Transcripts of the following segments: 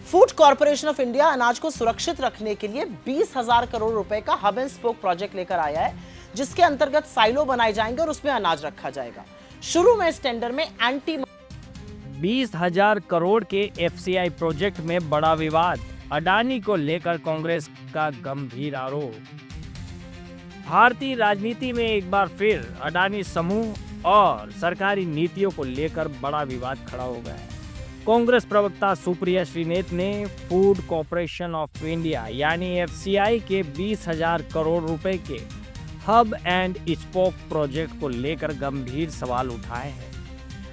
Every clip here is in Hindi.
फूड कॉर्पोरेशन ऑफ इंडिया अनाज को सुरक्षित रखने के लिए 20,000 करोड़ रुपए का हब एंड स्पोक प्रोजेक्ट लेकर आया है, जिसके अंतर्गत साइलो बनाए जाएंगे और उसमें अनाज रखा जाएगा। शुरू में इस टेंडर में 20,000 करोड़ के एफसीआई प्रोजेक्ट में बड़ा विवाद, अडानी को लेकर कांग्रेस का गंभीर आरोप। भारतीय राजनीति में एक बार फिर अडानी समूह और सरकारी नीतियों को लेकर बड़ा विवाद खड़ा हो गया है। कांग्रेस प्रवक्ता सुप्रिया श्रीनेत ने फूड कॉर्पोरेशन ऑफ इंडिया यानी एफसीआई के 20,000 करोड़ रुपए के हब एंड स्पोक प्रोजेक्ट को लेकर गंभीर सवाल उठाए हैं।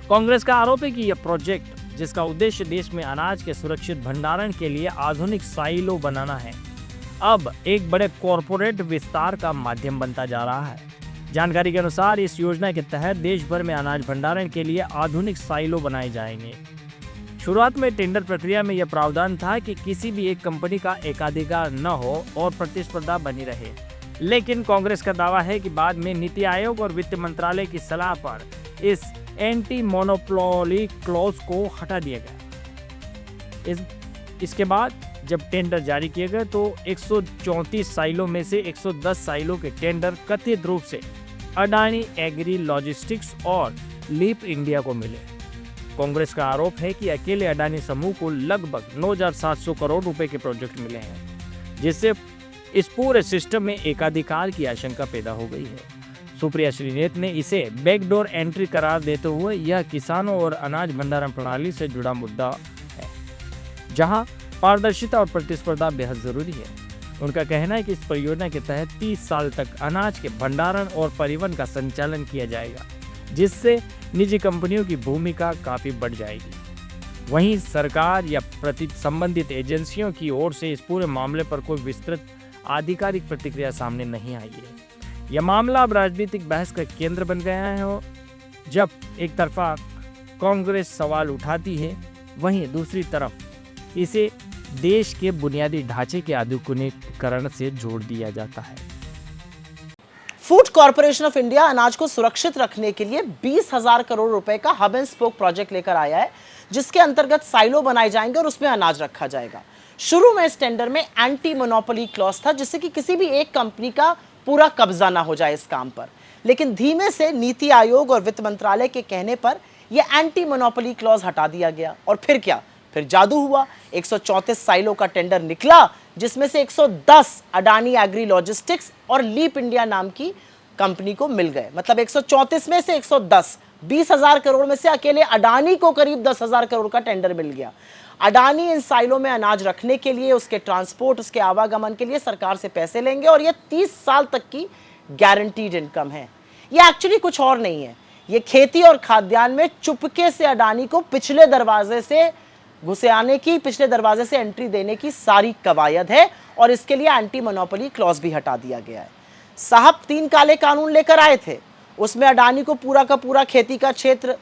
कांग्रेस का आरोप है कि यह प्रोजेक्ट, जिसका उद्देश्य देश में अनाज के सुरक्षित भंडारण के लिए आधुनिक साइलो बनाना है, अब एक बड़े कॉरपोरेट विस्तार का माध्यम बनता जा रहा है। जानकारी के अनुसार इस योजना के तहत देश भर में अनाज भंडारण के लिए आधुनिक साइलो बनाए जाएंगे। शुरुआत में टेंडर प्रक्रिया में यह प्रावधान था कि किसी भी एक कंपनी का एकाधिकार न हो और प्रतिस्पर्धा बनी रहे, लेकिन कांग्रेस का दावा है कि बाद में नीति आयोग और वित्त मंत्रालय की सलाह पर इस एंटी मोनोपोली क्लॉज को हटा दिया गया। इसके बाद जब टेंडर जारी किए गए तो 134 साइलों में से 110 साइलों के टेंडर कथित रूप से अडानी एग्री लॉजिस्टिक्स और लीप इंडिया को मिले। कांग्रेस का आरोप है कि अकेले अडानी समूह को लगभग 9,700 करोड़ रुपए के प्रोजेक्ट मिले हैं, जिससे इस पूरे सिस्टम में एकाधिकार की आशंका पैदा हो गई है। सुप्रिया श्रीनेत ने इसे बैकडोर एंट्री करार देते हुए यह किसानों और अनाज भंडारण प्रणाली से जुड़ा मुद्दा है, जहां पारदर्शिता और प्रतिस्पर्धा बेहद जरूरी है। उनका कहना है कि इस परियोजना के तहत 30 साल तक अनाज के भंडारण और परिवहन का संचालन किया जाएगा, जिससे निजी कंपनियों की भूमिका काफी बढ़ जाएगी। वहीं सरकार या संबंधित एजेंसियों की ओर से इस पूरे मामले पर कोई विस्तृत आधिकारिक प्रतिक्रिया सामने नहीं आई है। यह मामला अब राजनीतिक बहस का केंद्र बन गया है। जब एक तरफा कांग्रेस सवाल उठाती है, वहीं दूसरी तरफ इसे देश के बुनियादी ढांचे के आधुनिकीकरण से जोड़ दिया जाता है। फूड कॉर्पोरेशन ऑफ इंडिया अनाज को सुरक्षित रखने के लिए 20,000 करोड़ रुपए का हब एंड स्पोक प्रोजेक्ट लेकर आया है, जिसके अंतर्गत साइलो बनाए जाएंगे और उसमें अनाज रखा जाएगा। शुरू में इस टेंडर में एंटी मोनोपोली क्लॉज था, जिससे कि किसी भी एक कंपनी का पूरा कब्जा ना हो जाए इस काम पर। लेकिन धीमे से नीति आयोग और वित्त मंत्रालय के कहने पर यह एंटी मोनोपोली क्लॉज हटा दिया गया। और फिर क्या, फिर जादू हुआ। 134 साइलो का टेंडर निकला, जिसमें से 110 अडानी एग्री लॉजिस्टिक्स और लीप इंडिया नाम की कंपनी को मिल गए। मतलब 134 में से 110, 20,000 करोड़ में से अकेले अडानी को करीब 10,000 करोड़ का टेंडर मिल गया। अडानी इन साइलों में अनाज रखने के लिए, उसके ट्रांसपोर्ट, उसके आवागमन के लिए सरकार से पैसे लेंगे और ये 30 साल तक की गारंटीड इनकम है। ये एक्चुअली कुछ और नहीं है, ये खेती और खाद्यान्न में चुपके से अडानी को पिछले दरवाजे से घुसे आने की, पिछले दरवाजे से एंट्री देने की सारी कवायद है। और इसके लिए एंटी मोनोपोली क्लॉज भी हटा दिया गया है। साहब 3 काले कानून लेकर आए थे, उसमें अडानी को पूरा का पूरा खेती का क्षेत्र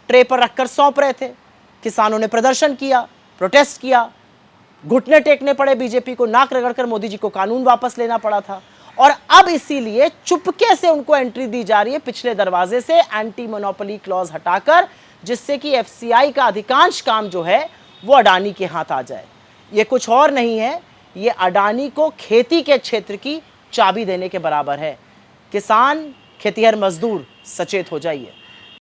ट्रे पर रखकर सौंप रहे थे। किसानों ने प्रदर्शन किया, प्रोटेस्ट किया, घुटने टेकने पड़े बीजेपी को, नाक रगड़कर मोदी जी को कानून वापस लेना पड़ा था। और अब इसीलिए चुपके से उनको एंट्री दी जा रही है पिछले दरवाजे से एंटी मोनोपोली क्लॉज हटाकर, जिससे कि एफसीआई का अधिकांश काम जो है वो अडानी के हाथ आ जाए। ये कुछ और नहीं है, ये अडानी को खेती के क्षेत्र की चाबी देने के बराबर है। किसान, खेतिहर मजदूर, सचेत हो जाइए।